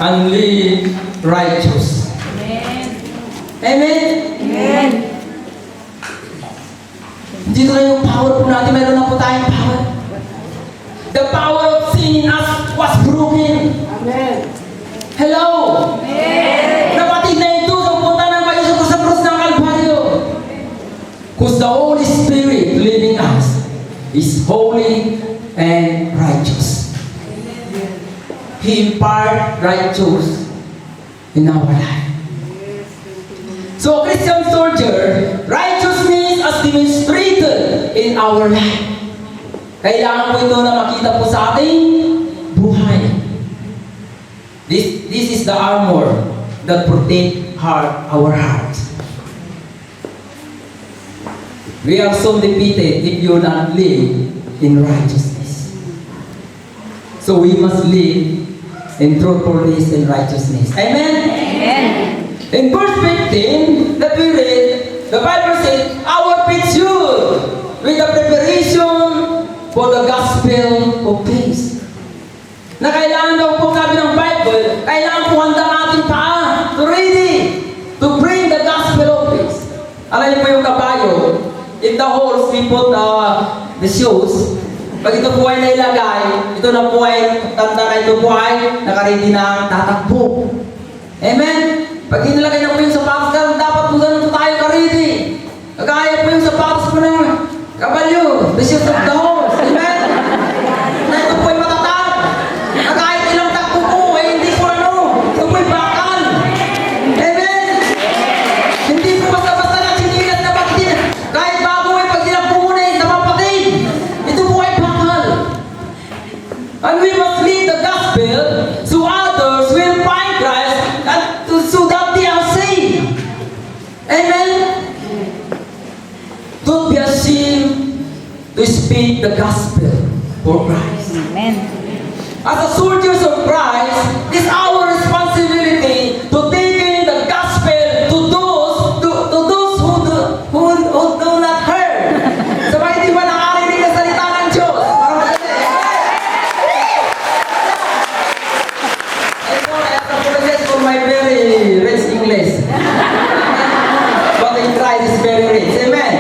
and live righteous. Amen. Amen? Amen. Dito na yung power po natin. Meron na po tayong power. The power of sin in us was broken. Amen. Hello? Amen. Napatid na ito sa punta ng Panginoon sa krus ng Kalbaryo. Because the Holy Spirit living us is holy and righteous. He impart righteous in our life. So, Christian soldier, righteousness as demonstrated in our life. Kailangan po ito na makita po sa ating buhay. This is the armor that protect our hearts. We are so defeated if you not live in righteousness. So we must live in truthfulness and righteousness. Amen? Amen. In verse 15 that we read, the Bible says, our feet should with the preparation for the gospel of peace. Na kailangan daw po sabi ng Bible, kailangan po handa ating paa to ready to bring the gospel of peace. Alam niyo po yung kabayo, if the horse we put the shoes, pag ito po ay nailagay, ito na po ay tanda na ito po ay nakaready na tatakbo. Amen? Pag inilagay na po yung sapatos, dapat po ganun po tayo ka-ready. Kagaya po yung sapatos po ng kabalyo, the shoes of the horse. Amen? Na ito po ay matatag. Na kahit ilang takbo po, ay hindi po ano, ito po ay bakal. Amen? Hindi po basta-basta na sinilas na bakit. Kahit bago ay pag sinakbo mo na yung napapatid. Ito po ay bakal. And we must lead the gospel so others will find Christ and so that they are saved. Amen? Don't be ashamed to speak the gospel for Christ. Amen. As a soldiers of Christ, it's our responsibility to take in the gospel to those who do not hear. Sabay di ba nakarinig ang salita ng Diyos? Parang madali. I apologize for my very rich English. But in Christ is very rich. Amen?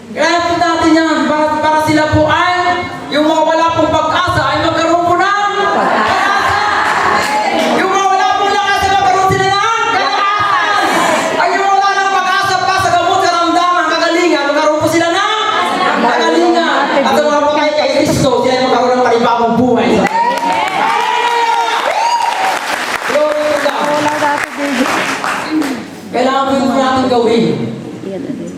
Kaya po natin yan, para sila po ay, yung mga wala pong pag-asa ay magkaroon po ng pag-asa. Yung mga wala pong lakas ay magkaroon sila ng kalakas. Ay yung mga wala ng pag-asa pa sa gamot, karamdaman, kagalingan, magkaroon po sila ng kagalingan. At sa mga patay kay Kristo, sila ay magkaroon ng panibagong buhay. Glory to God. Kailangan po yung natin gawin.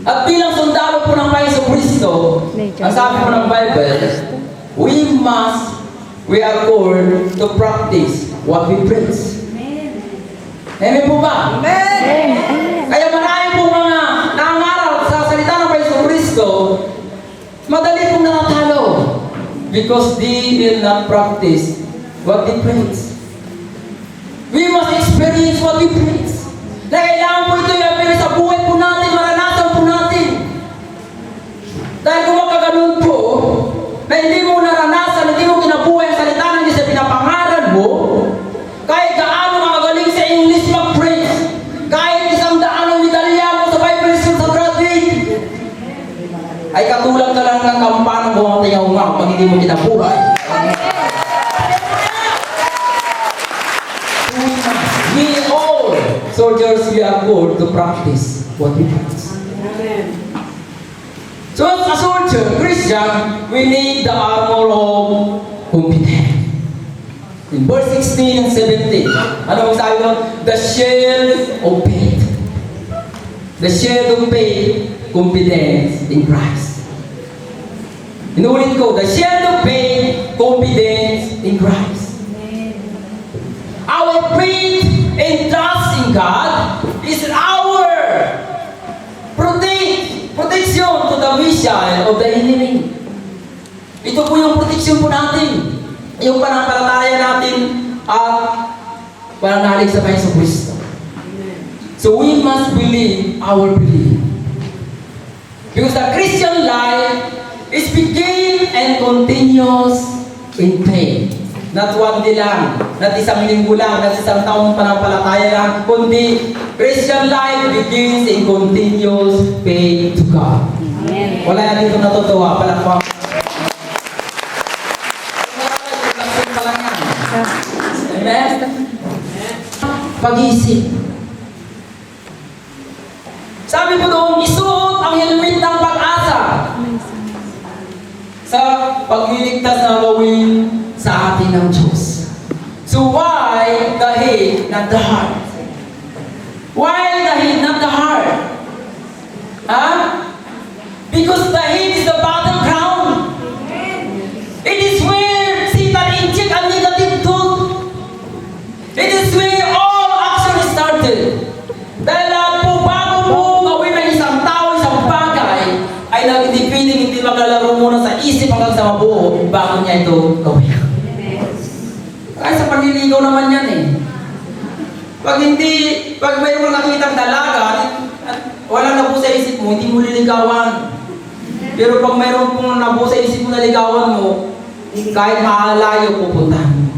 At bilang sundalo po ng Panginoon Kristo, ang sabi po ng Bible, we are called to practice what we preach. Amen po ba? Amen. Kaya marami po mga nangangaral sa salita ng Panginoon Kristo, madali pong nakatalo because they will not practice what they preach. We must experience what we preach. Na kailangan po ito i-appear sa buhay po natin, maranasan po natin. Dahil kung magkaganon po, na hindi mo naranasan, hindi mo kinabuhay ang salita ng Diyos sa pinapangaral mo, kahit gaano ka magaling sa English mag-preach, kahit 100 ang medalya mo sa Bible School sa graduate, ay katulad ka lang ng kampanang bumangatingaw-ngaw pag hindi mo kinabuhay. We all soldiers, we are called to practice what we preach. So as a soldier, Christian, we need the armor of competence. In verse 16 and 17, ano ang sabi doon? The shield of faith. The shield of faith, confidence in Christ. Inulit ko, the shield of faith, confidence in Christ. Our faith and trust in God is our protection to the missile of the enemy. Ito po yung protection po natin. Yung pananampalataya natin at pananalig sa Panginoon Kristo. So we must believe our belief. Because the Christian life is begin and continues in faith. not one day lang, not isang linggo lang, not isang taong panampalataya lang, kundi Christian life begins and continues faith to God. Amen. Wala na dito natutuwa, palakpak. Amen? Pag-isip. Sabi po doon, isuot ang helmet ng pag-asa sa pagliligtas na gawin sa atin ng Diyos. So why the head, not the heart? Why the head, not the heart? Huh? Because the head is the battleground. It is where Satan inject a negative thought. It is where all action is started. Dahil lahat po bago po gawin ng isang tao, isang bagay, ay nagtipiling hindi maglalaro muna sa isip hanggang sa mabuo bago niya ito gawin. Kaya sa pagliligaw naman yan eh. Pag mayroon nakitang dalaga, at walang nabuo sa isip mo, hindi mo liligawan. Pero pag mayroon pong nabuo sa isip mo na ligawan mo, kahit mahalayo pupuntahan mo.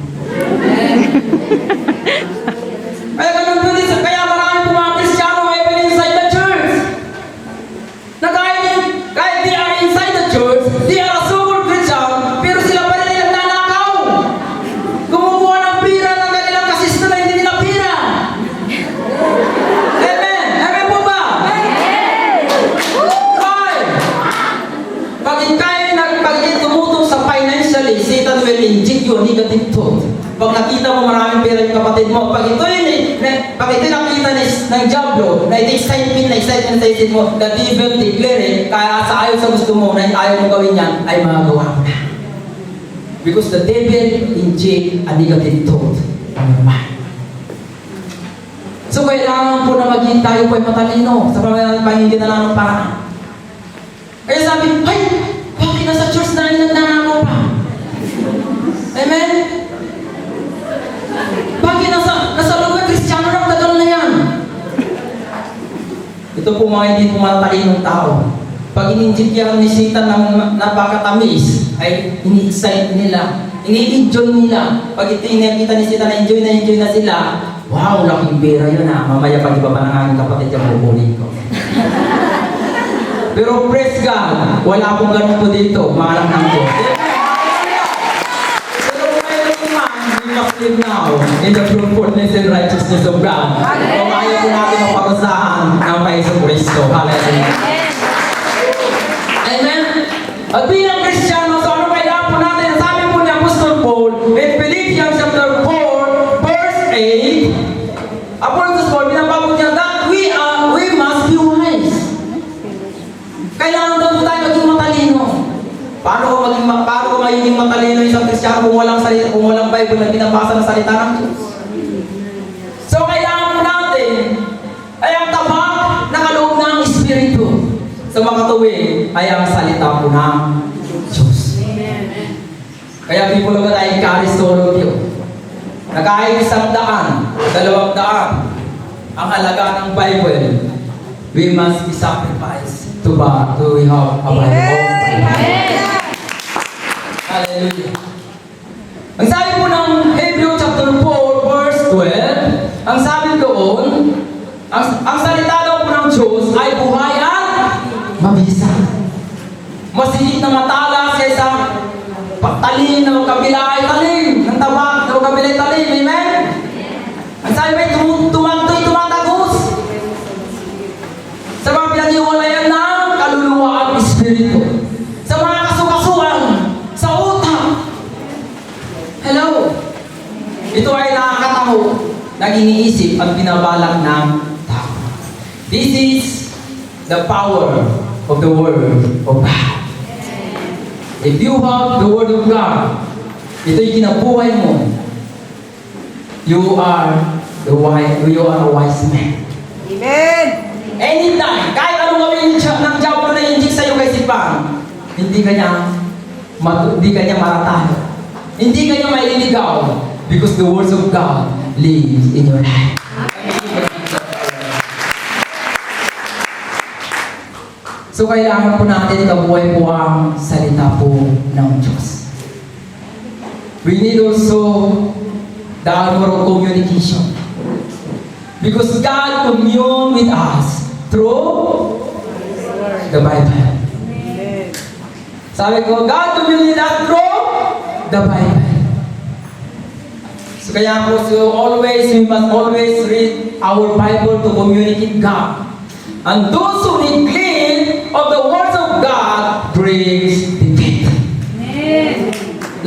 Kaya ganun po din, kaya marami po mga Kristiyano even inside the church. Na kahit they are inside the church, they are a so-called Christian, pero sila pa rin ay nagnanakaw. Kumukuha ng pira ng kanilang kasisto na hindi nila pira. Amen? Amen po ba? Why? Pag ikay tumutong sa financially, Satan will inject you a negative thought. Pag nakita mo maraming pera yung kapatid mo, pag ito nakita ng Diablo, na excitement sa isip mo, the devil declare it, kaya sa ayaw sa gusto mo, na ayaw mo gawin yan, ay magagawa mo na. Because the devil inject a negative thought on your mind. So kailangan po na maging tayo po ay matalino sa pangingin na lang ng paraan. Kaya sabi, ay, bakit nasa church na nagnanakaw pa? Amen? Bakit nasa loob ng Kristiyano na tagal na yan? Ito po mga hindi po matalinong tao. Pag ininjikyan ni Satan ng napakatamis, ay ini-excite nila, ini-enjoy nila. Pag nakita ni Satan na enjoy na sila, wow, laking pera yun ha. Mamaya pag iba pa ng aking kapatid yung kukunin ko. Pero praise God, wala akong ganun po dito, mga anak ng Diyos. We must live now in the fruitfulness and righteousness of God. Pamahayan po natin ang parusahan ng Paiso Kristo. Hallelujah. Amen? At bilang Kristiyano, so ano kailangan po natin? Sabi po ni Apostol Paul in Philippians chapter 4, verse 8, Apostol Paul, binababot niya that we must be wise. Kailangan daw tayo maging matalino. Paano ko magiging matalino isang Kristiyano kung walang Bible na binabasa ng salita ng Diyos? So kailangan mo natin ay ang tabak na kaloob ng Espiritu. Sa mga tuwing ay ang salita po ng Diyos. Kaya people of God, I encourage all of you na kahit 100, 200 ang halaga ng Bible, we must be sacrificed to have a Bible. Hallelujah. Ang sabi po ng Hebrew chapter 4 verse 12, ang sabi doon, ang salita daw po ng Diyos ay buhay at mabisa. Masigit na matalas kaysa talim na magkabila ay talim, ng tabak na magkabila ay talim. Amen? Ang sabi ay tumatagos sa mga pinaniwalayan ng kaluluwa at espiritu, sa mga kasukasuan, sa utak. Hello? Ito ay nakakataho na iniisip at binabalak ng tao. This is the power of the Word of God. If you have the Word of God, ito'y kinabuhay mo, you are a wise man. Amen. Anytime, kahit anong gawin ng Diablo na inject sa'yo kay Sipan, hindi ka niya maratalo. Hindi ka niya maililigaw because the words of God lives in your life. So kailangan po natin kabuhay po ang salita po ng Diyos. we need also the armor of communication. Because God commune with us through the Bible. Sabi ko, God commune with us through the Bible. So kaya po, we must always read our Bible to communicate God. And those who neglect of the words of God brings defeat. Amen.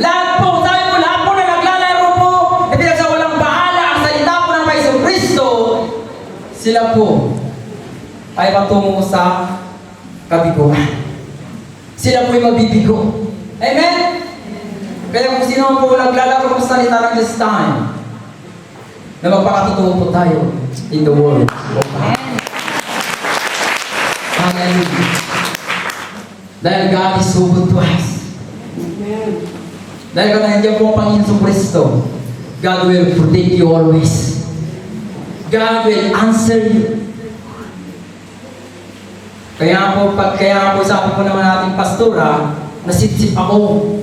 Lahat po, sabi ko, lahat po na naglalaro po, na pinagsawalang bahala ang salita po ng Paisong Kristo, sila po ay patungo sa kabiguan. Sila po ay mabibigo. Amen? Kaya kung sino po naglalaro sa salita ng this time, na magpakatotoo po tayo in the world. Amen. Hallelujah. Dahil God is so good to us. Dahil kung nandiyan po ang Panginoon Kristo, God will protect you always. God will answer you. Kaya po sabi ko naman natin pastora, nasipsip ako.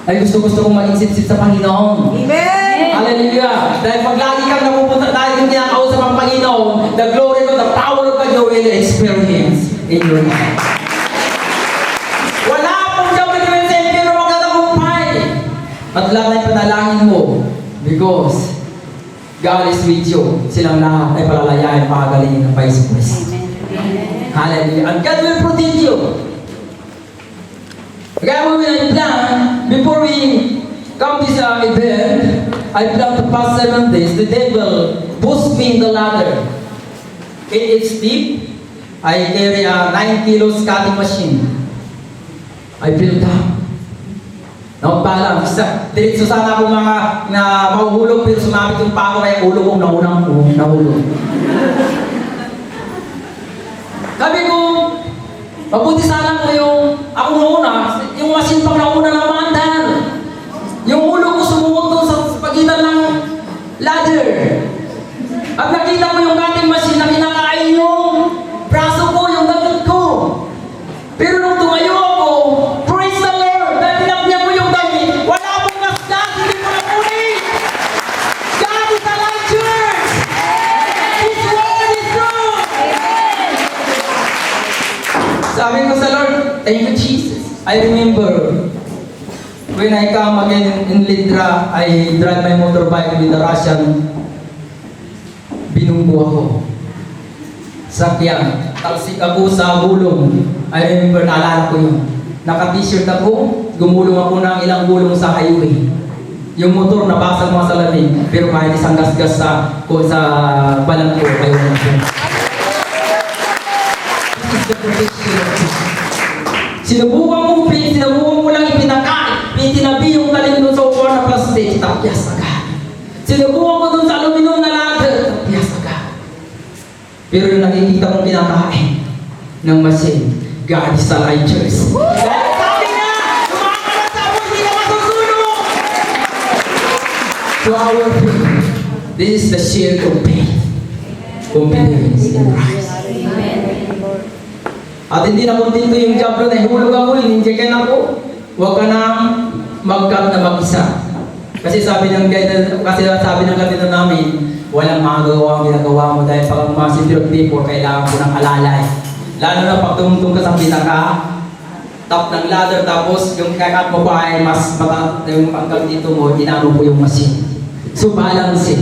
Ay gusto kong maging sipsip sa Panginoon. Amen. Hallelujah! Dahil pag lagi kang napupunta tayo yung kinakausap ang Panginoon, the glory of the power of God you will experience in your life. Wala pong job na naman sa impyerno magtatagumpay. At lahat ay panalangin mo because God is with you. Silang lahat ay palalayain, pakagalingin ng Paisong Kristo. Amen. Hallelujah. And God will protect you. Kaya when I plan, before we come this event, I plan to pass 7 days. The devil pushed me in the ladder. It's steep. I carry a 9 kilos cutting machine. I fell down. Napalam. Diretso sana ako na mahuhulog pero sumabit yung pako kaya ulo kong nahulog. Sabi ko, mabuti sana ko yung ako nauna, yung machine pang nauna na maandar. Yung ulo ko sumuot doon sa pagitan ng ladder. At nakita ko yung cutting machine na kinakain yung braso ko, yung damit ko. Pero nung tumayo ako, praise the Lord, dahil tinapniya ko yung damit, wala akong nasdas, hindi ko napunin. God is alive, church! His word is true! Sabi ko sa Lord, thank you, Jesus. I remember when I come again in Lidra, I drive my motorbike with a Russian. Binunggo ako. Sakyan. Talsik ako sa gulong. I remember, naalala ko yun. Naka-t-shirt ako, gumulong ako ng ilang gulong sa highway. Yung motor nabasag mga salamin, pero kahit isang gasgas sa balang ko, ayaw na siya. This is the protection of God. Sinubukan mo lang ipinakain, itinabi yung talim doon sa upuan na plastic, tapyas agad. Sinubukan mo doon sa aluminum na ladder, tapyas agad. Pero yung nakikita mong pinakain ng machine, God is alive, church. Dahil sabi niya, sumakalat sa apoy, hindi na masusunog! To our faith, this is the shield of faith. Obedience in Christ. At hindi na kontento yung Diablo na ihulog ako, ininjekin ako. Huwag ka nang mag-cut na mag-isa. Kasi sabi ng ganito namin, walang magagawa ang ginagawa mo dahil pag mga of people, kailangan ko ng alalay. Lalo na pag tumutong ka sa top ng ladder, tapos yung kakat mo pa ay mas yung hanggang dito mo, inano po yung machine. So balance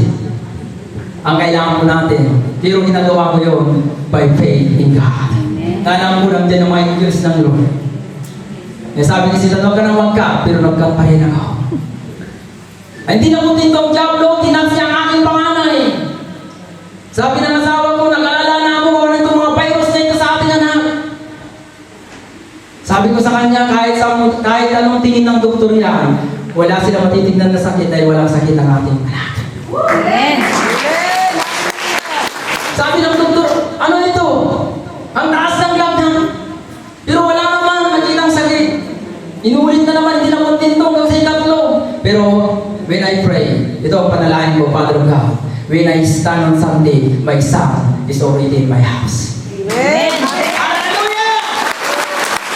ang kailangan mo natin. Pero ginagawa ko yun by faith in God. Tanang mo lang din ang mga angels ng Lord. Eh sabi ni sila, huwag ka nang wagka, pero nagka pa rin ako. Ay, hindi na kontento ang Diablo, tinasya ang aking panganay. Sabi ng asawa ko, nag-alala na ako, ano itong mga virus na ito sa ating anak. Sabi ko sa kanya, kahit anong tingin ng doktor yan, wala sila matitignan na sakit dahil walang sakit ang ating anak. Amen. Sabi ng doktor, ano ito? Ang taas ng lagnat. Pero wala naman nakitang sakit. Inuulit na naman, hindi na kontento hanggang sa ikatlo. Pero when I pray, ito ang panalangin ko, Father God. When I stand on Sunday, my son is already in my house. Amen. Hallelujah!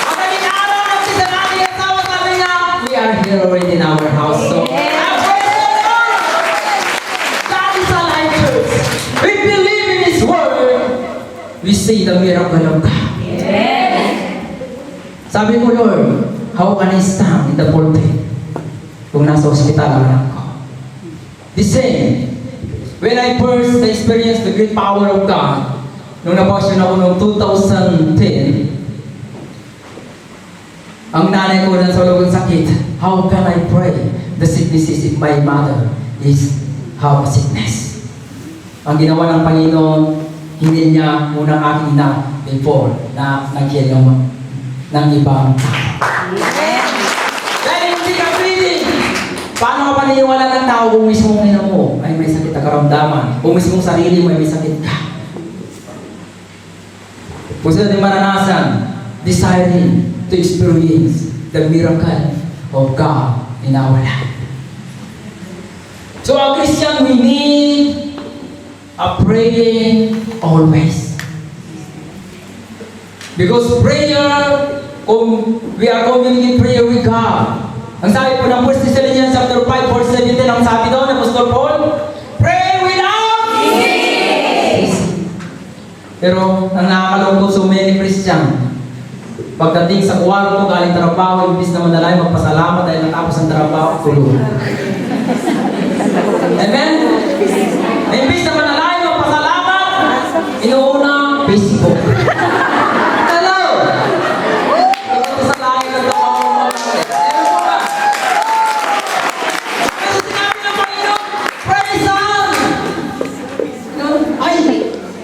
Magaling araw at isa natin ang asawa, sabi niya, we are here already we see the miracle of God. Sabi ko, Lord, how can I stand in the pulpit kung nasa ospital ang anak ko? The same, when I first experienced the great power of God, nung nabasyon ako noong 2010, ang nanay ko na sa loob ng sakit, how can I pray the sicknesses if my mother is have a sickness? Ang ginawa ng Panginoon, hindi niya munang aking ina before na nagyayong ng ibang tao. Dahil hindi ka feeling. Paano ka paniniwala ng tao kung mismong ina mo ay may sakit na karamdaman? Kung mismong sarili mo ay may sakit ka? Kung sila din maranasan, desiring to experience the miracle of God in our life. So a Christian, we need a praying always. Because prayer, we are communicating prayer with God. Ang sabi po ng 1 Thessalonians chapter 5, verse 17, ang sabi doon ng Apostol Paul, pray without ceasing. Pero ang nakakalungkot so many Christian, pagdating sa kwarto, galing trabaho, imbis na manalay, magpasalamat dahil natapos ang trabaho, tulog. Amen? Imbis na manalay, magpasalamat, inuuna, Facebook. Hello! Ito sa lahi ng trabaho. Pero sinabi ng Panginoon, praise God! Ay,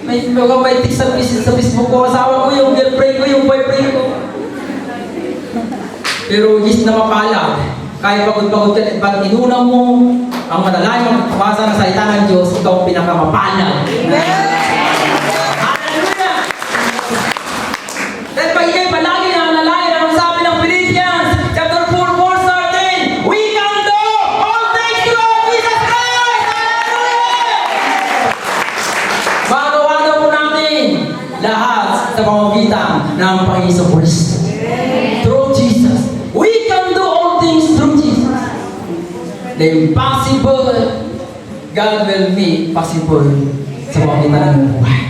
may text sa Facebook ko, asawa ko, yung girlfriend ko, yung boyfriend ko. Pero his na mapalad, kahit pagod-pagod ka, ba't inuna mo ang manalangin, magpapasa ng salita ng Diyos, ikaw ang pinakamapalad. Hallelujah! Dahil pag ikay palagi na manalangin, ang sabi ng Philippians, chapter 4, verse 13, we can do all things through Jesus Christ! Hallelujah! Magawa daw po natin lahat sa pamamagitan ng Panginoon Kristo. Through Jesus. We can do all things through Jesus. The impossible, God will make possible sa pamamagitan ng buhay.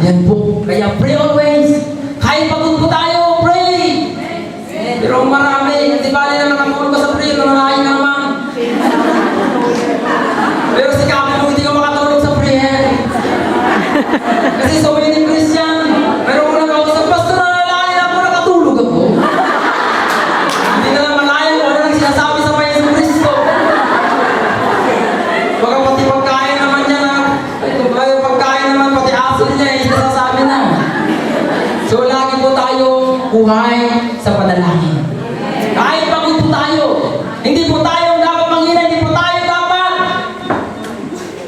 Yan po. Kaya pray always. Kahit pagod po tayo, pray. Pero marami, di ba nila nakatulog ka sa prayer, nananahin ka naman. Pero si Kami mo, hindi ka makatulog sa prayer. Kasi so many Christian, pero kung nag-ausap, pastor, nananahin ako, nakatulog ako. Hindi na lang malayan kung ano nang sinasabi sa Panginoon Kristo. Baka pati pagkain naman niya na, pagkain naman, pati aso niya, sinasabi na. So lagi po tayo buhay sa panalangin. Kahit pagod po tayo, hindi po tayo dapat manghina, hindi po tayo dapat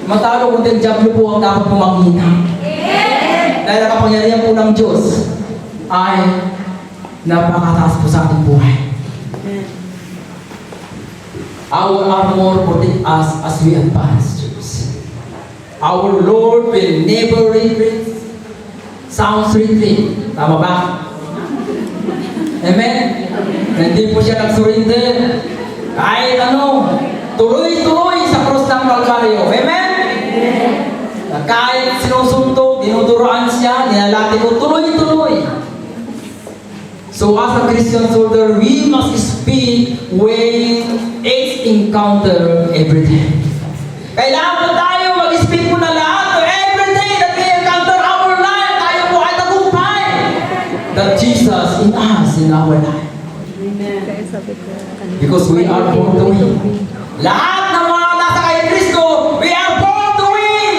matalo kung ang diablo po ang dapat pumanghina. Dahil ang kapangyarihan po ng Diyos ay napakataas po sa ating buhay. Our armor protect us as we advance. Our Lord will never regret. Psalms 3:3. Tama ba? Amen? Hindi po siya nag-surrender. Kahit ano, tuloy-tuloy sa krus ng Kalbaryo. Amen? Kahit sinusuntok, dinuduroan siya, nilalati ko, tuloy-tuloy. So as a Christian soldier, we must speak when it's encounter every day. Kailangan po tayo mag-speak po na lahat every day that we encounter our life. Tayo po ay tagumpay. That Jesus in us, in our life. Because we are born to win. Lahat ng mga nasa kay Kristo, we are born to win.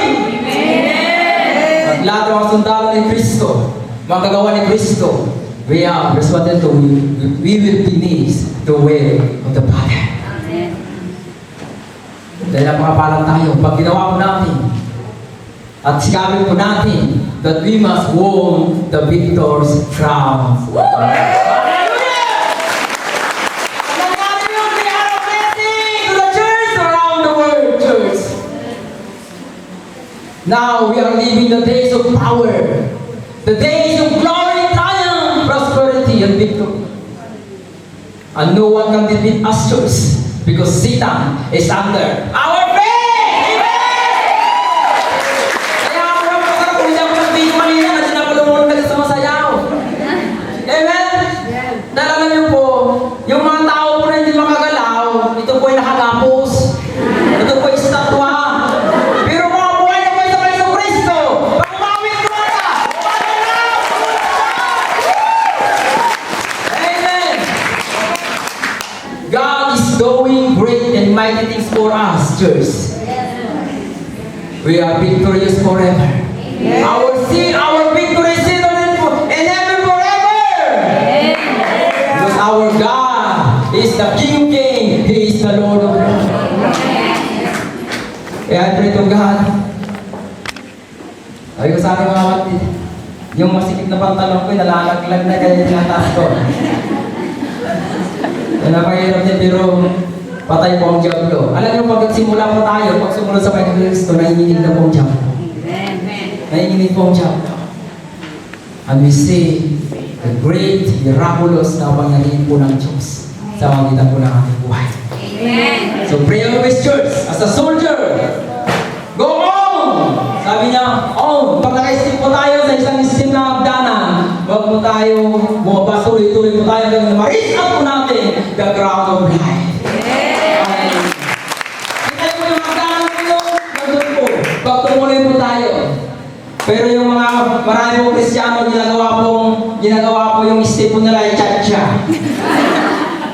At lahat ng mga sundalo ni Kristo, mga kagawa ni Kristo, we are responded to, we will finish the way of the Father. Dahil napakapalang tayo, pag ginawa po natin, at sikapin po natin, that we must won the victor's crown. Now we are living the days of power, the days of glory, triumph, prosperity, and victory. And no one can defeat us, church, because Satan is under our feet. Amen! Kaya ako lang masarap kung hindi ako for us, church. We are victorious forever. Our sin, our victory is settled in heaven forever. Because our God is the King of Kings. He is the Lord of Lords. Kaya I pray to God. Sabi ko sa aking mga kapatid, yung masikip na pantalon ko, nalalaglag na kaya tinataas ko. Kaya napahirap din, pero patay po ang Diablo. Alam niyo, pag simula po tayo, pag sumunod sa kay Kristo, nanginginig na po ang Diablo. Nanginginig po ang Diablo. And we see the great, miraculous na pangyarihan po ng Diyos sa magitan po ng ating buhay. So pray always, church, as a soldier. Go on! Sabi niya, pag naka-step po tayo sa isang step na hagdanan, huwag po tayo bumaba, tuloy-tuloy po tayo hanggang ma-reach up po natin the ground of life. Kita po yung hagdanan po yung nandun po. Pag tumuloy po tayo. Pero yung mga marami pong Kristiyano, ginagawa po yung step po nila ay cha-cha.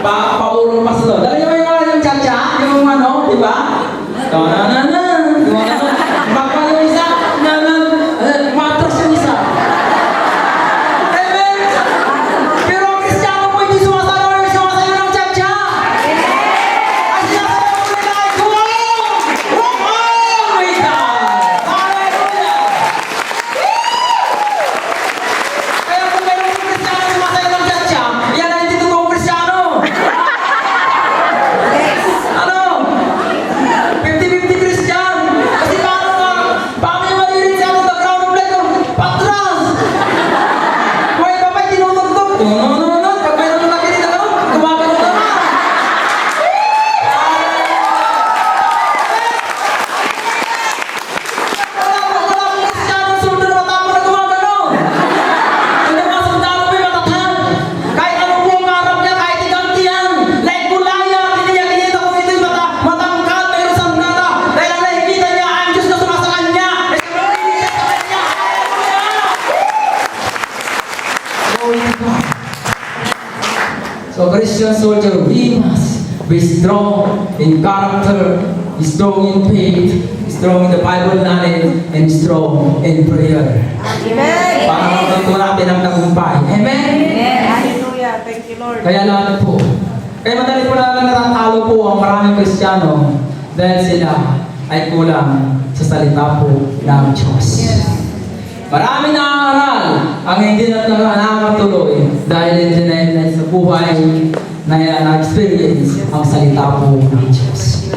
Paulong pastor. Dali nyo yung cha-cha, yung ano, di ba? Na-na-na-na. Bakal yung isa, matras yung isa. Amen! Pero ang Kristiyano po hindi sumasayaw ng cha-cha. Ang sinasayaw po nila ay go on! Walk on with God! Hallelujah! Kaya kung mayroong Kristiyano sumasayaw ng cha-cha, yan ay hindi totoong Kristiyano. Ano? 50-50 Christian. Kasi paano yung maririn siya ng background of life? Patras! Kung yung babay tinutugtog. No. Pag mayroon na nakinig ako, gumagano naman. Wala akong Kristiyano sundalo matapos na gumagano. Hindi mga sundalo po yung matatag. Kahit ano po ang harap niya, kahit iganti yan. Like Goliath, hindi niya kinita kung ito'y matangkad, mayroon sa nata. Dahil ang nakikita niya, ang Diyos na sumasa kanya. Glory to God. So Christian soldier, we must be strong in character, be strong in faith, be strong in the Bible knowledge, and strong in prayer. Para matuto natin ang tagumpay. Amen? Hallelujah. Thank you, Lord. Kaya lahat po. Kaya madali po na natatalo po ang maraming Kristiyano dahil sila ay kulang sa salita po ng Diyos. Maraming naaaral ang hindi nakakatuloy dahil hindi na sa buhay na na-experience ang salita po ng Diyos.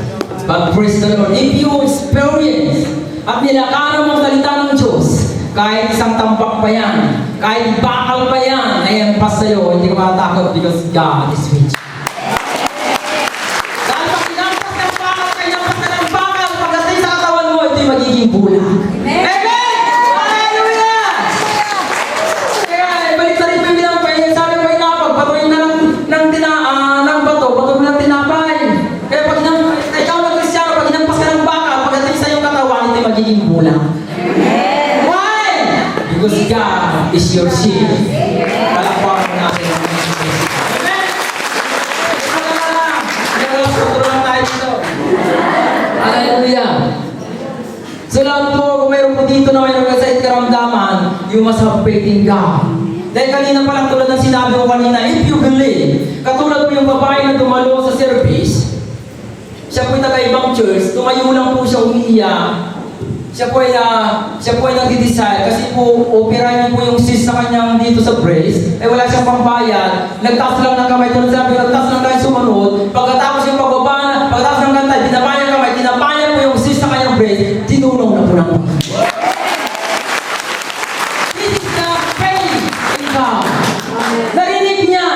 But praise the Lord, if you experience at nilakaran mo ang salita ng Diyos, kahit isang tambak pa yan, kahit bakal pa yan, ay ang pas sa'yo, hindi ka matatakot because God is with you. Dahil pag sinampas ng bakal, sinampas na ng bakal, pagdating sa katawan mo, ito'y magiging bulag. Amen! Hallelujah! Kaya, balik sa rin po yung binampay, sabi ko, patuloy na ng bato, patuloy ng tinapay. Kaya pag ikaw na Kristiyano, pag hinampas ka ng bakal, pagdating sa iyong katawan, ito'y magiging bulag. Because God is your shield. Palakpakan mo natin ang Amen? Tuturuan tayo dito. Hallelujah. So lahat po, kung mayroon po dito na mayroon ka sa karamdaman, you must have faith in God. Dahil kanina pa lang tulad ng sinabi ko kanina, if you believe, katulad po yung babae na dumalo sa service, siya po'y taga-ibang church, tumayo lang po siya umiiyak. Siya po ay nag-desire kasi po operahin niyo po yung sis sa kanyang dito sa brace, eh wala siyang pambayad, nagtaas lang ng kamay doon, sabi nagtaas lang tayo sumunod, pagkatapos yung pagbaba, pagkatapos ng kanta, dinabayan kamay, dinabayan po yung sis sa kanyang brace, tinulong na po ng This is the faith in God. Narinig niya,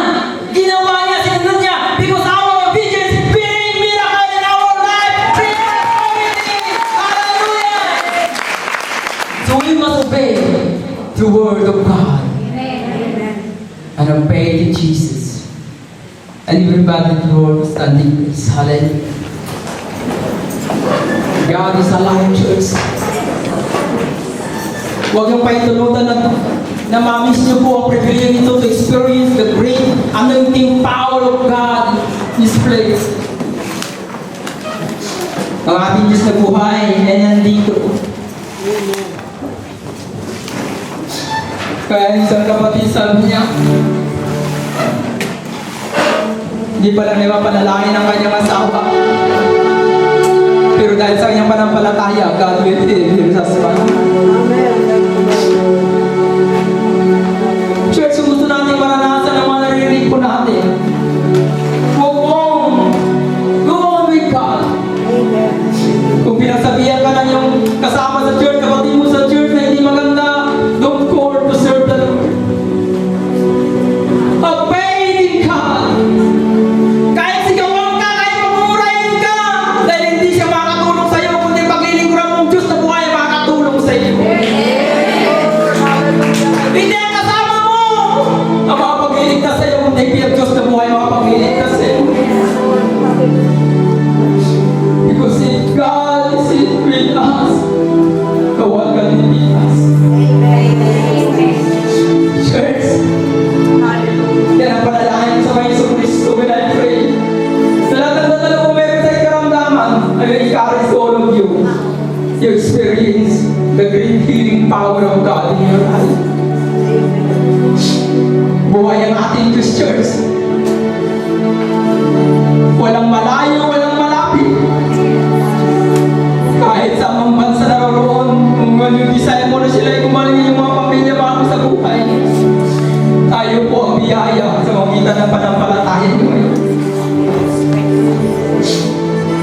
ginawa niya, sinunod niya, because our obedience is being miracle in our life. Hallelujah! So we must obey the word of God. And obey to Jesus. And everybody in the world standing please. Hallelujah. God is alive, church. Huwag yung paitulutan na mamiss niyo po ang privilege nito to experience the great anointing power of God in this place. Ang ating Diyos na buhay ay nandito. Kaya isang kapatid sabi niya, hindi pa lang napapanalangin ang kanyang asawa. Pero dahil sa kanyang panampalataya, God will heal his husband. Church, kung gusto natin maranasan ang mga naririnig po natin, go on with God. Kung pinagsabihan ka na yung kasama sa church, kapatid mo sa church na hindi maganda, don't call to serve the Lord. Obey God. Kahit sigawan ka, kahit pamumurahin ka, dahil hindi siya makakatulong sa iyo, kundi paglilingkuran mong Diyos na buhay ay makakatulong sa iyo. Hindi ang kasama mo ang makapagliligtas sa iyo, kundi ang Diyos na buhay ay makapagliligtas sa iyo. Because if God is with us, the one can lead us. Church, yan ang panalangin sa mga Isang Kristo when I pray. Sa lahat ng dadalo kung meron sa ikaramdaman, I will encourage all of you. You experience the great healing power of God in your life. Buhay ang ating Diyos, church. Walang malayo, walang malapit. Kahit sa mga bansa naroon, kung ano yung desire mo na sila ay gumaling yung mga pamilya bago sa buhay. Tayo po ang biyaya sa magitan ng panampalataya nyo ngayon.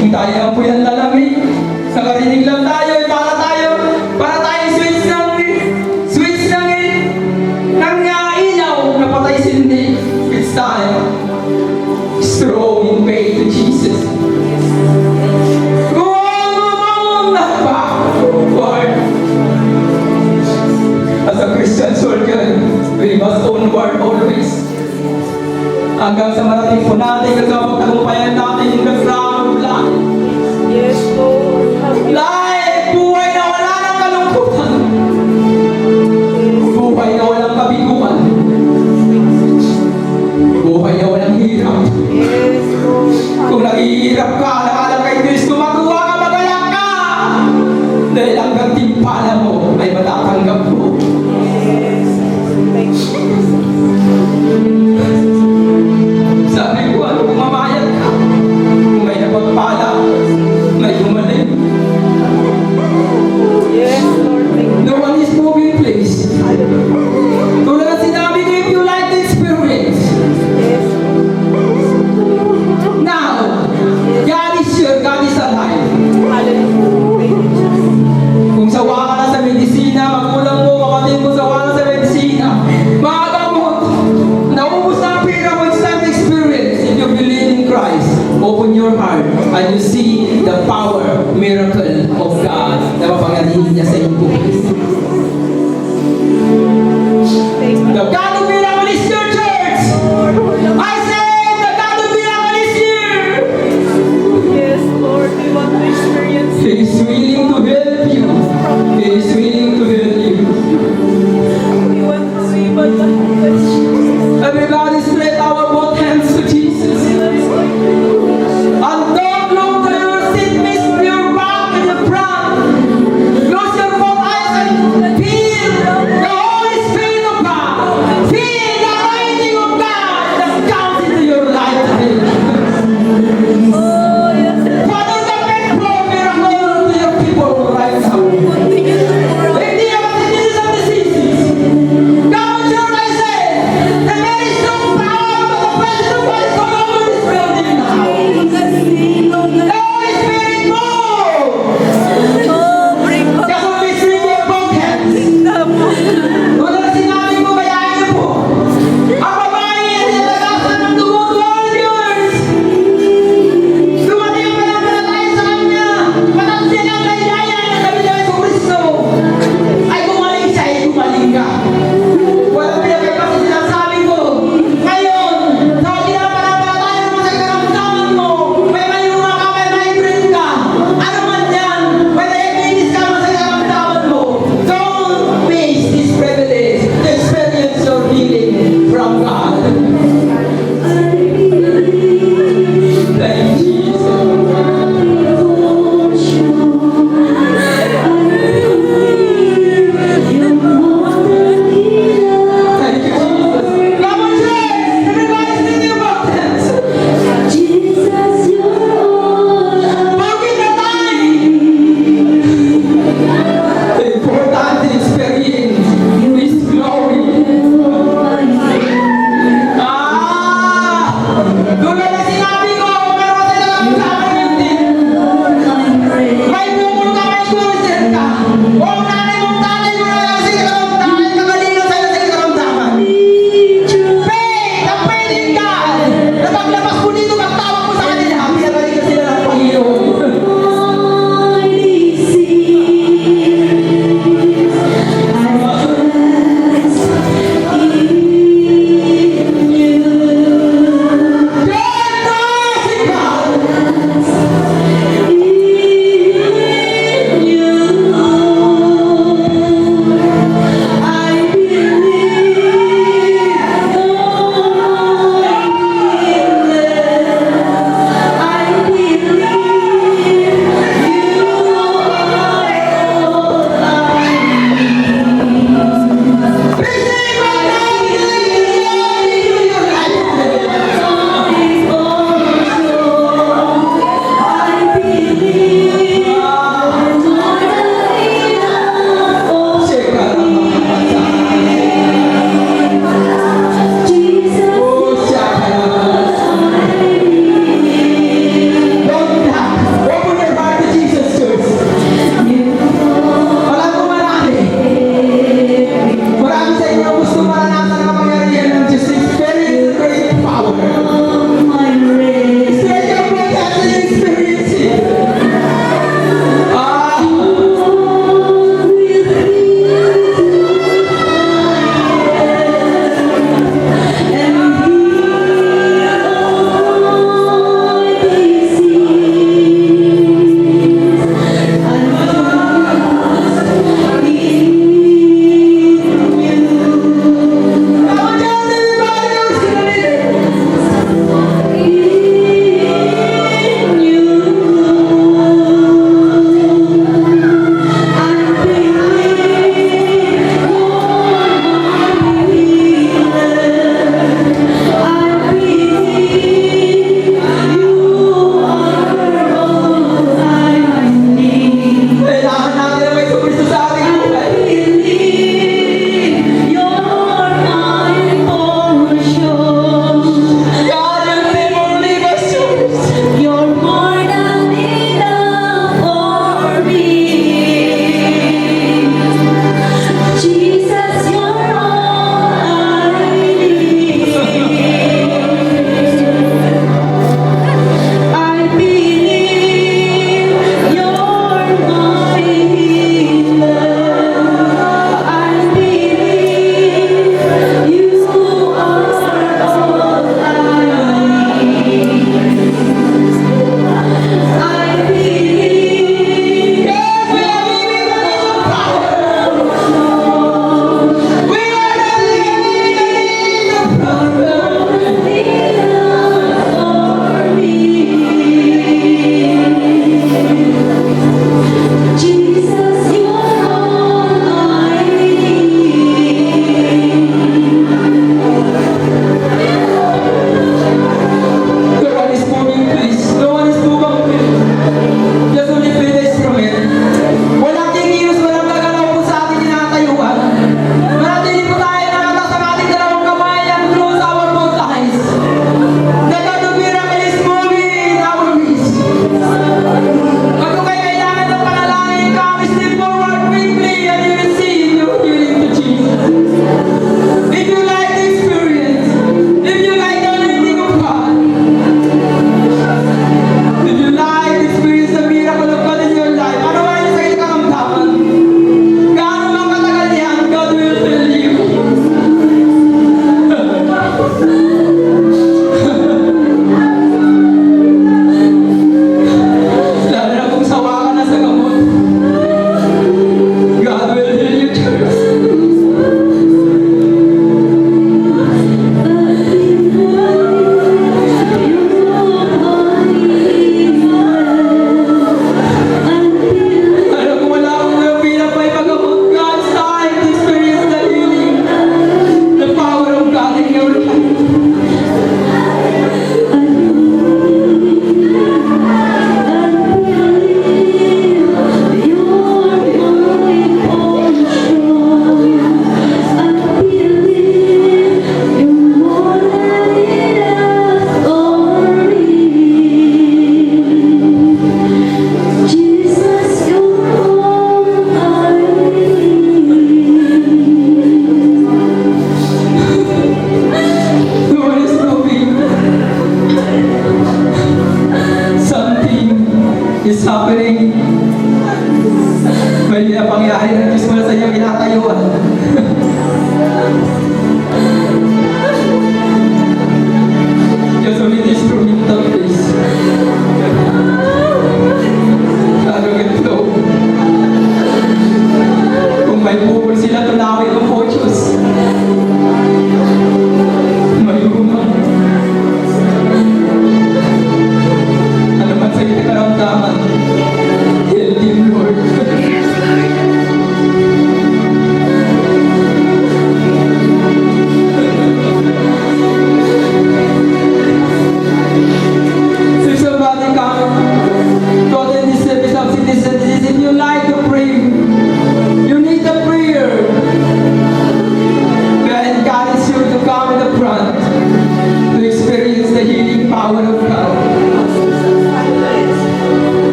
Kung tayo ang po yan lalamig, nakarinig lang tayo, para tayo switch ng ilaw na patay sindi. It's time. Throw in faith to Jesus. Go on, not backward. As a Christian soldier, we must onward always. Hanggang sa marating po natin, nagkapagtagumpayan natin yung nag-round of life. Yes, Lord. Life, buhay na wala ng kalungkutan. Buhay na walang kabiguan. Buhay na walang hirap. Yes, Lord. Kung naghihirap ka, nakalang kay Kristo, magawa ka, magalak ka! Dahil ang gantimpala mo ay matatanggap mo. Yes. Thank you. Sabi ko, ano kung mamayag ka? Kung may napagpala, may gumaling. Yes, Lord. Thank you. No one is moving, please. Tulad na sinabi ko, if you like the experience, Yes. now, God is here, God is alive. Hallelujah. Thank you, Jesus. Kung sawa ka na sa medisina, magulang mo, kapatid mo, sawa na sa medisina, mga gamot, naubos na ang pera mo, it's time to experience. If you believe in Christ, open your heart and you see the power, miracle of God na mapangyarihan niya sa iyong buhay. Thank you. The God of miracle is your church! I say, the God of miracle is here! Yes, Lord. We want to experience He is willing to help you. He is willing to help you. We want to see what the Jesus. Everybody spread our both hands to Jesus. And don't look to your seat, miss your back in the front. Close your both eyes and feel the Holy Spirit of God.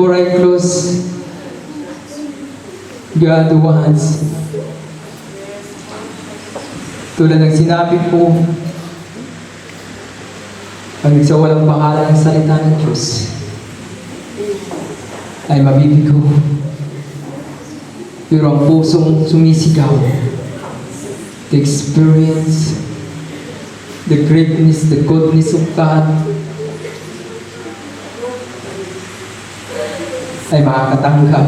before I close, God wants, tulad ng sinabi ko, ang isa walang bahala ng salita ng Diyos ay mabibigo. Pero ang pusong sumisigaw to experience the greatness, the goodness of God ay makakatanggap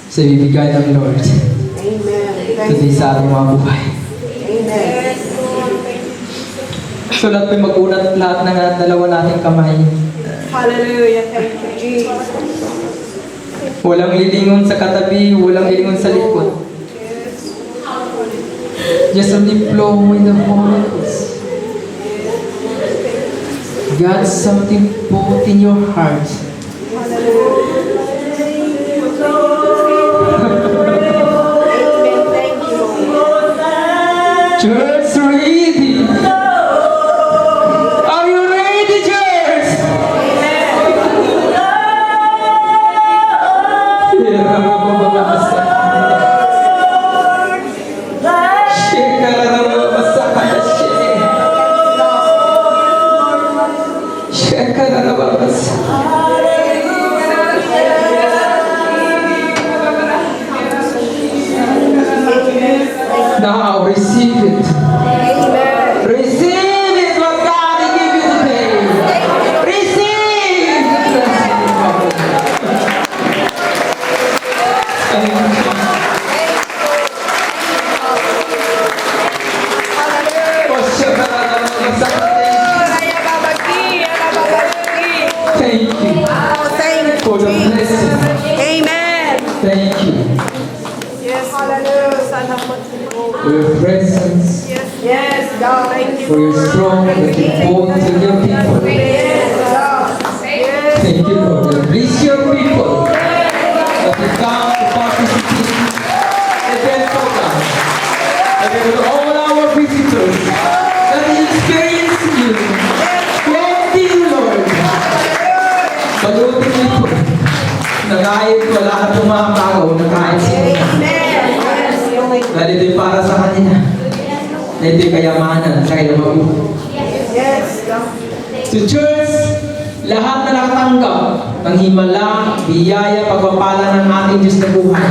sa ibibigay ng Lord today sa ating mga buhay. Amen. So lahat may mag-unat lahat ng dalawa nating kamay. Hallelujah. Thank you, Jesus. Walang lilingon sa katabi, walang lilingon sa likod. Just only flow with the Holy Ghost. God, something put in your heart. Amen. Thank you, Lord. Church ready. Are you ready, church? Now receive it. Amen. Receive it, what God will give you today. Receive the blessing of God. Thank you. Thank you for the blessing. Amen. Thank you Yes, hallelujah. Sana po. for your presence, Yes, God. Thank you. for your strong that you pour to your people. Yes, God. Yes. Thank you, Lord. Bless your people that will come to participate in the death program. And with all our visitors that will experience you. Thank you, Lord. Palutin nito. Nakain ko lahat ng mga tao. Nakain sila. Dahil ito'y para sa kanila. Na ito'y kayamanan sa kanilang mga buhay. Yes, God. To church, lahat na nakatanggap ng himala, biyaya, pagpapala ng ating Diyos na buhay.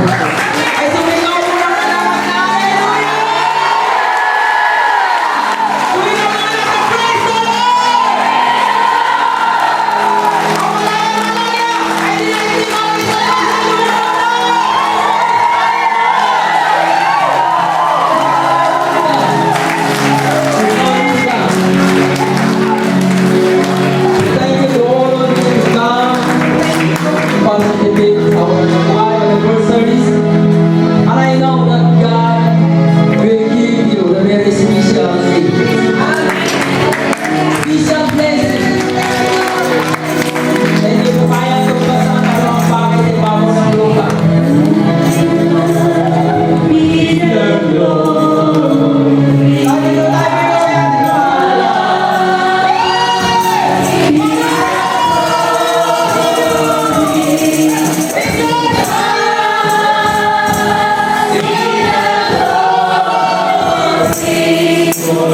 Ay sumigaw mo na kalaman na, Hallelujah! Sumigaw mo na sa praise the Lord! Ang wala ng malaya, ay dinahili mo ang isa sa Thank you to all of you who come to participate our live anniversaries. And I know that God will give you the very special gift. Special blessing. Hindi ko kaya tugbasa ang dalawang bagay sa ibabaw ng lupa. Be the glory. Tayo na tayo yan. For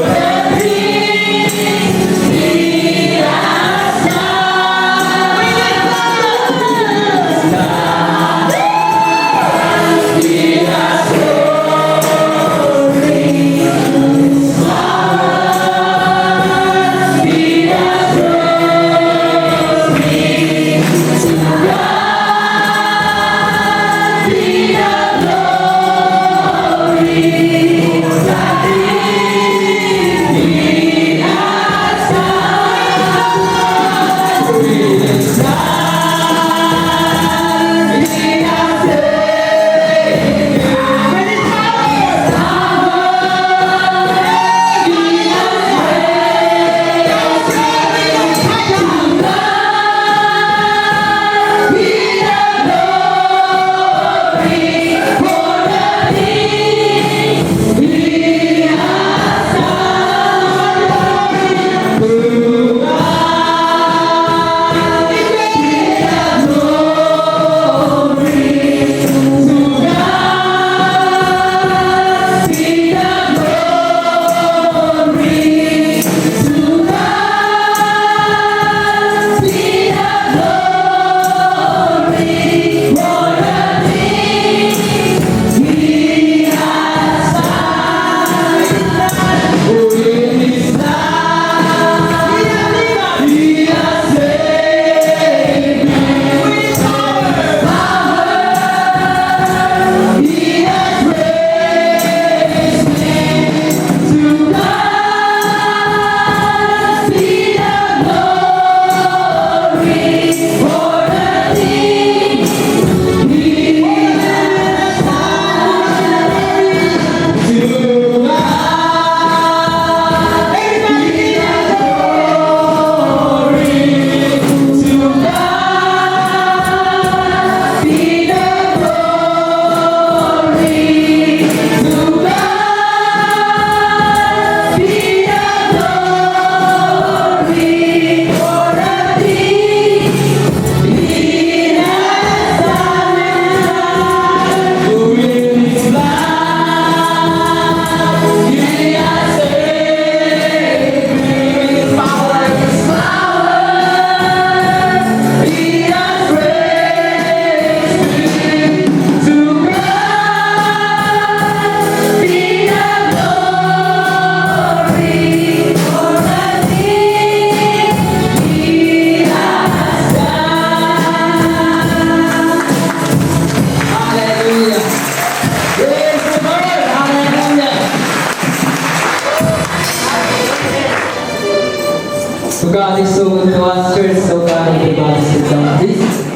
So God is so good to us, church. So God is to us. Sit down, please.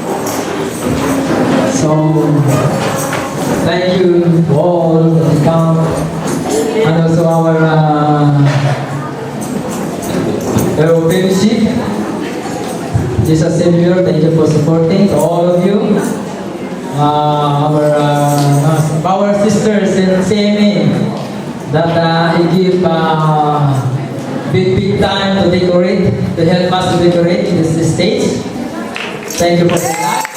So, thank you to all that come. And also our fellowship. Jesus Savior, thank you for supporting to all of you. Our sisters in CMA that he give big time to decorate, to help us to decorate this stage. Thank you for that.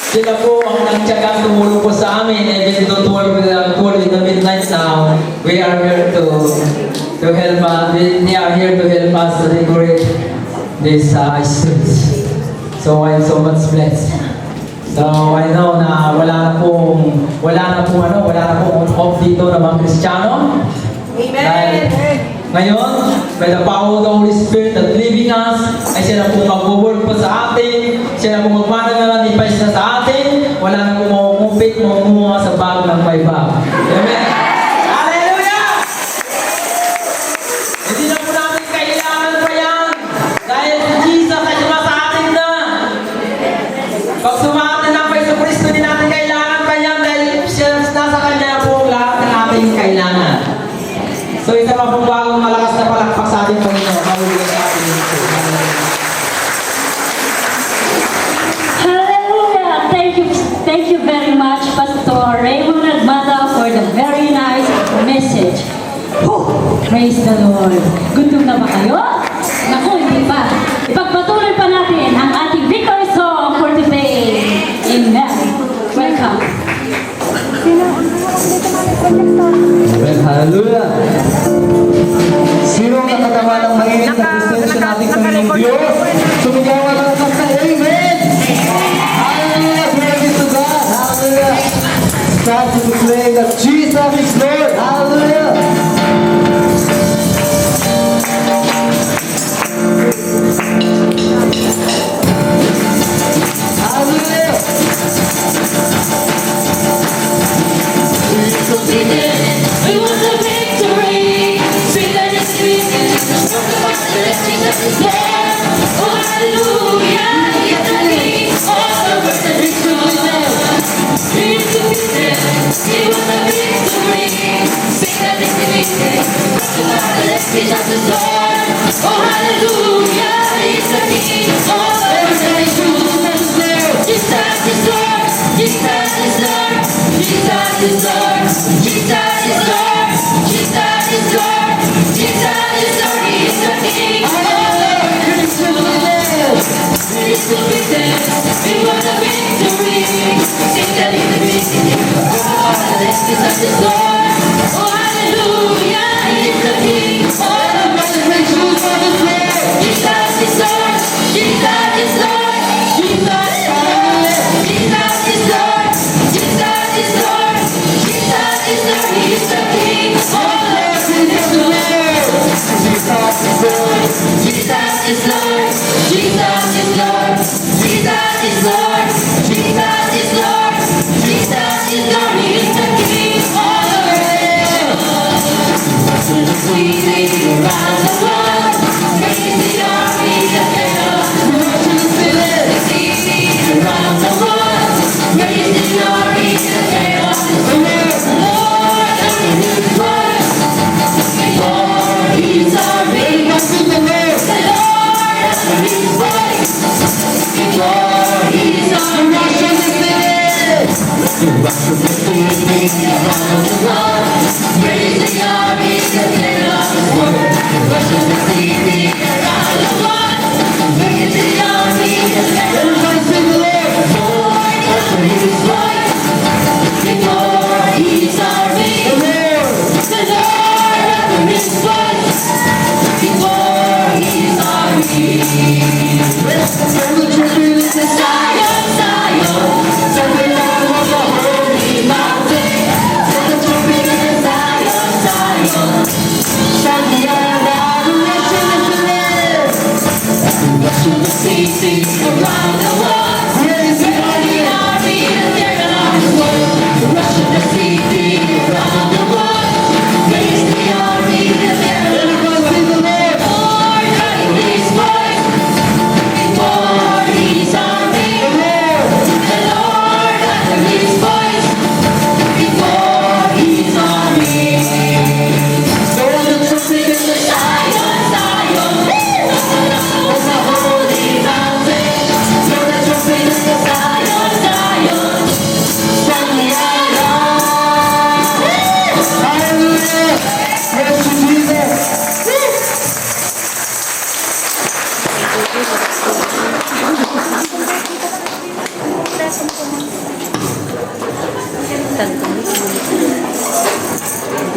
Sila po ang nagtyagang tumulong po sa amin. Even though 12 in the midnight now, we are here to help us. They are here to help us to decorate this streets. So I'm so much blessed. So I know na wala na pong off dito na mga Kristiyano. Amen. Ngayon, by the power of the Holy Spirit that living us, ay siya na po mag-work po sa atin, siya na po magmananalipay na sa atin, wala na po makukumpit, makukuha sa bag ng may bag. Amen. Hallelujah! Hindi na po natin kailangan pa yan, dahil si Jesus ay sumasa atin na. Pag sumatin na pa sa Kristo, hindi natin kailangan pa yan, dahil siya nasa Kanya po lahat ng ating kailangan. So isa pa pong bagong malakas na palakpak sa ating Panginoon. Hallelujah sa ating Panginoon. Hallelujah! Thank you very much, Pastor Raymond Agmada, for the very nice message. Praise the Lord. Gutom na ba kayo? Naku, hindi pa. Ipagpatuloy pa natin ang ating victory song for today. Amen. Welcome. Amen. Hallelujah. Sino ang nakatawa ng mainit na presensya nating Panginoong Diyos? Sumigawan ang kanta. Amen! Hallelujah! Glory to God! Hallelujah! Start to declare that Jesus is Lord! Hallelujah! Hallelujah! We want the victory. Sing that it's speaking. Talk about the Jesus is there. Oh, hallelujah. He's the King. All over the victory. He's the victor. We want the victory. Sing that it's speaking. Talk about the Jesus is there. Oh, hallelujah. He's the King. All over the victory. Jesus is Lord. Jesus is Lord. Jesus is Lord. Jesus is Lord. Jesus is Lord. Jesus is Lord. He is the King. He's the victor. We want the victory. Sing that in the beginning. Jesus is Lord. Oh, hallelujah. He is the King. All of us is Jesus is Lord. Jesus is Lord. Jesus is Lord. Jesus is Lord. Jesus is Lord. Jesus is Lord. Jesus is Lord. He is the King. All of us is Lord. Jesus is Lord. Jesus is Lord. Jesus is Lord. Jesus is Lord. Jesus is Lord. Jesus is Lord. He is the King. All of us. Sweetly around the world, praise the army of heaven. Sweetly around the world, praise the army of heaven. Lord, under His voice, before His army. The Lord, under His voice, before His army. You rush with the sweetly around the world, praise the army of heaven. Rush with the sweetly around the world, praise the army of heaven. Lord, under His voice, before His army. The Lord, under His voice, before His army. Zion, Zion, Zion of the holy mountain. Send the trumpet in Zion, Zion. Shout the adoration of the Lord. Rush to the sea around the world. Praise the army of heaven. Rush to the sea around the world. Praise the army of heaven.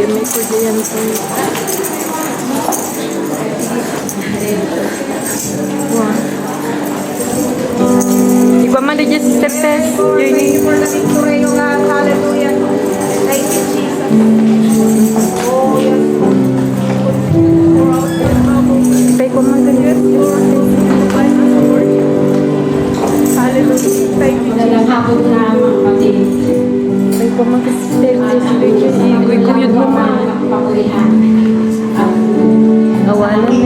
may kurdiyan po. Wow. Iba man din si Sister Tess. Thank you for the victory, O God. Hallelujah. Thank you, Jesus. Oh, yes. Pay ko man din. Hallelujah. Thank you, Magandang hapon na mga kapatid. Pay ko man din si Sister Tess. Iguyod mo man. Papulihan. Awalan.